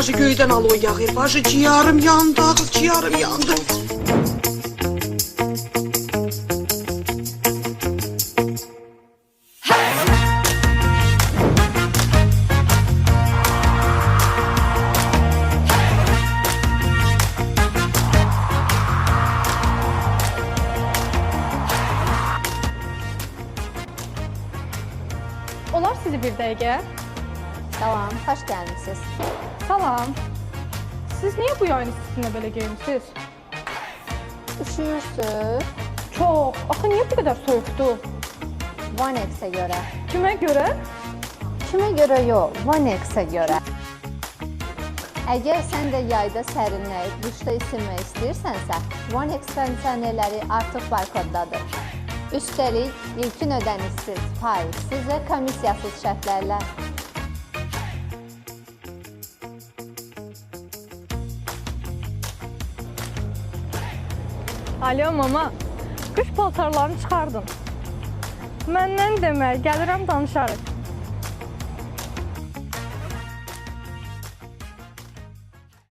Bacı göydən aloy yağır. Bacı ciyarım yandı, ciyarım yandı. Olar sizi bir dəqiqə? Salam, xoş gəlmisiniz. Salam. Siz niyə bu yayın istisində belə geyinmisiniz? Üşüyürsünüz? Çox. Axı niyə bu qədər soyuqdur? Vanex-ə görə. Kimə görə? Kimə görə yox, Vanex-ə görə. Əgər sən də yayda sərinləyib, qışda isinmək istəyirsənsə, Vanex kondisionerləri artıq barkoddadır. Üstəlik, ilkin ödənişsiz, faizsiz və komissiyasız şərtlərlə. Alo mama, qış paltarlarını çıxardın. Məndən demə, gəlirəm danışarıq.